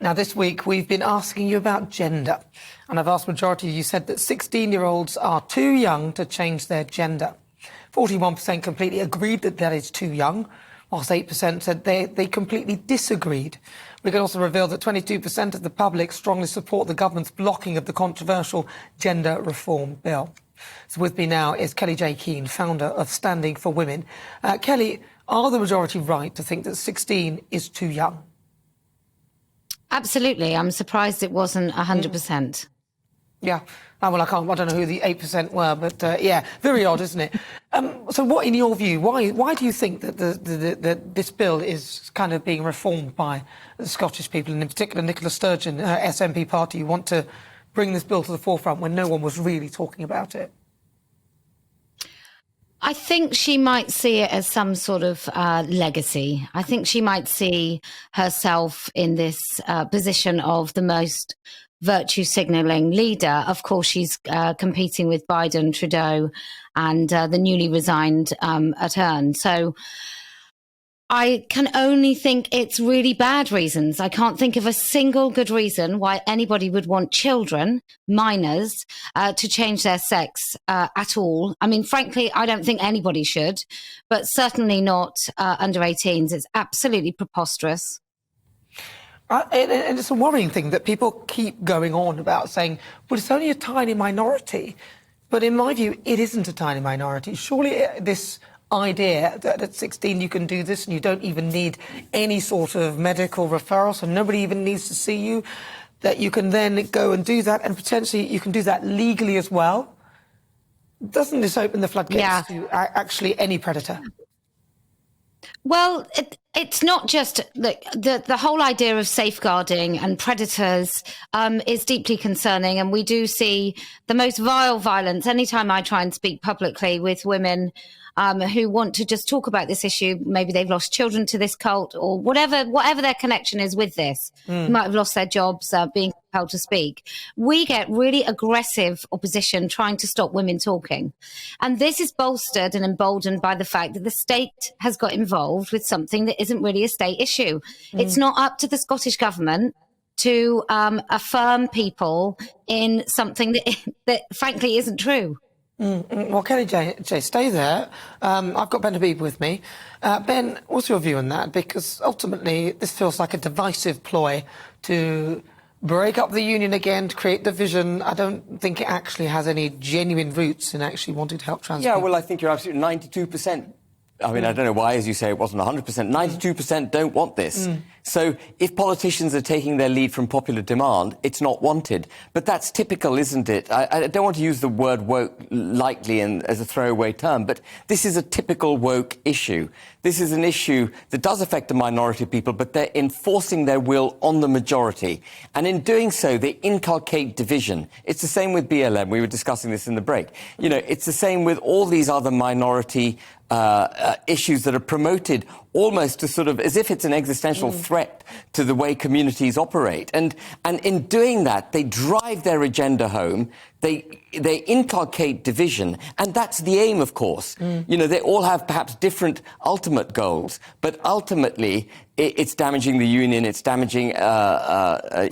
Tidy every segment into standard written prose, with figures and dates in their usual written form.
Now, this week, we've been asking you about gender. And a vast majority of you said that 16-year-olds are too young to change their gender. 41% completely agreed that that is too young, whilst 8% said they completely disagreed. We can also reveal that 22% of the public strongly support the government's blocking of the controversial gender reform bill. So with me now is Kellie-Jay Keen, founder of Standing for Women. Kelly, are the majority right to think that 16 is too young? Absolutely. I'm surprised it wasn't 100%. Yeah. I don't know who the 8% were, but yeah, very odd, isn't it? So what, in your view, why do you think that this bill is kind of being reformed by the Scottish people, and in particular Nicola Sturgeon, SNP party, who want to bring this bill to the forefront when no one was really talking about it? I think she might see it as some sort of legacy. I think she might see herself in this position of the most virtue signalling leader. Of course, she's competing with Biden, Trudeau, and the newly resigned Ardern. So I can only think it's really bad reasons. I can't think of a single good reason why anybody would want children, minors, to change their sex at all. I mean, frankly, I don't think anybody should, but certainly not under 18s. It's absolutely preposterous. And it's a worrying thing that people keep going on about saying, well, it's only a tiny minority. But in my view, it isn't a tiny minority. Surely this idea that at 16 you can do this and you don't even need any sort of medical referral, so nobody even needs to see you, that you can then go and do that, and potentially you can do that legally as well. Doesn't this open the floodgates to actually any predator? Well, it's not just the whole idea of safeguarding and predators is deeply concerning. And we do see the most vile violence anytime I try and speak publicly with women who want to just talk about this issue. Maybe they've lost children to this cult or whatever their connection is with this. They might have lost their jobs, being compelled to speak. We get really aggressive opposition trying to stop women talking. And this is bolstered and emboldened by the fact that the state has got involved with something that isn't really a state issue. It's not up to the Scottish government to affirm people in something that frankly isn't true. Well, Kellie-Jay, stay there. I've got Ben Habib with me. Ben, what's your view on that? Because ultimately this feels like a divisive ploy to break up the union again, to create division. I don't think it actually has any genuine roots in actually wanting to help trans people. Yeah, well, I think you're absolutely 92%. I mean, I don't know why, as you say, it wasn't 100%. 92% don't want this. So if politicians are taking their lead from popular demand, it's not wanted. But that's typical, isn't it? I don't want to use the word woke lightly and as a throwaway term, but this is a typical woke issue. This is an issue that does affect a minority of people, but they're enforcing their will on the majority. And in doing so, they inculcate division. It's the same with BLM. We were discussing this in the break. You know, it's the same with all these other minority issues that are promoted almost to sort of as if it's an existential threat to the way communities operate. And in doing that, they drive their agenda home. They inculcate division. And that's the aim, of course. You know, they all have perhaps different ultimate goals, but ultimately it's damaging the union, it's damaging,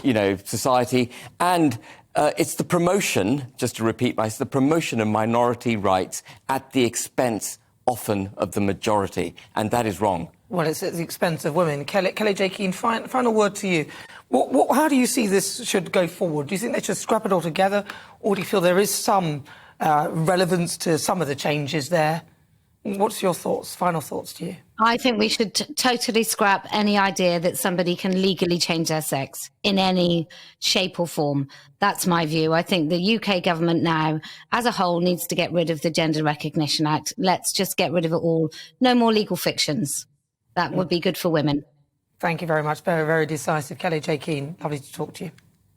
you know, society. And it's the promotion, just to repeat myself, the promotion of minority rights at the expense often of the majority, and that is wrong. Well, it's at the expense of women. Kellie-Jay Keen, final word to you. How do you see this should go forward? Do you think they should scrap it all together, or do you feel there is some relevance to some of the changes there? What's your thoughts, final thoughts to you? I think we should totally scrap any idea that somebody can legally change their sex in any shape or form. That's my view. I think the UK government now, as a whole, needs to get rid of the Gender Recognition Act. Let's just get rid of it all. No more legal fictions. That would be good for women. Thank you very much. Very, very decisive. Kellie-Jay Keen, lovely to talk to you.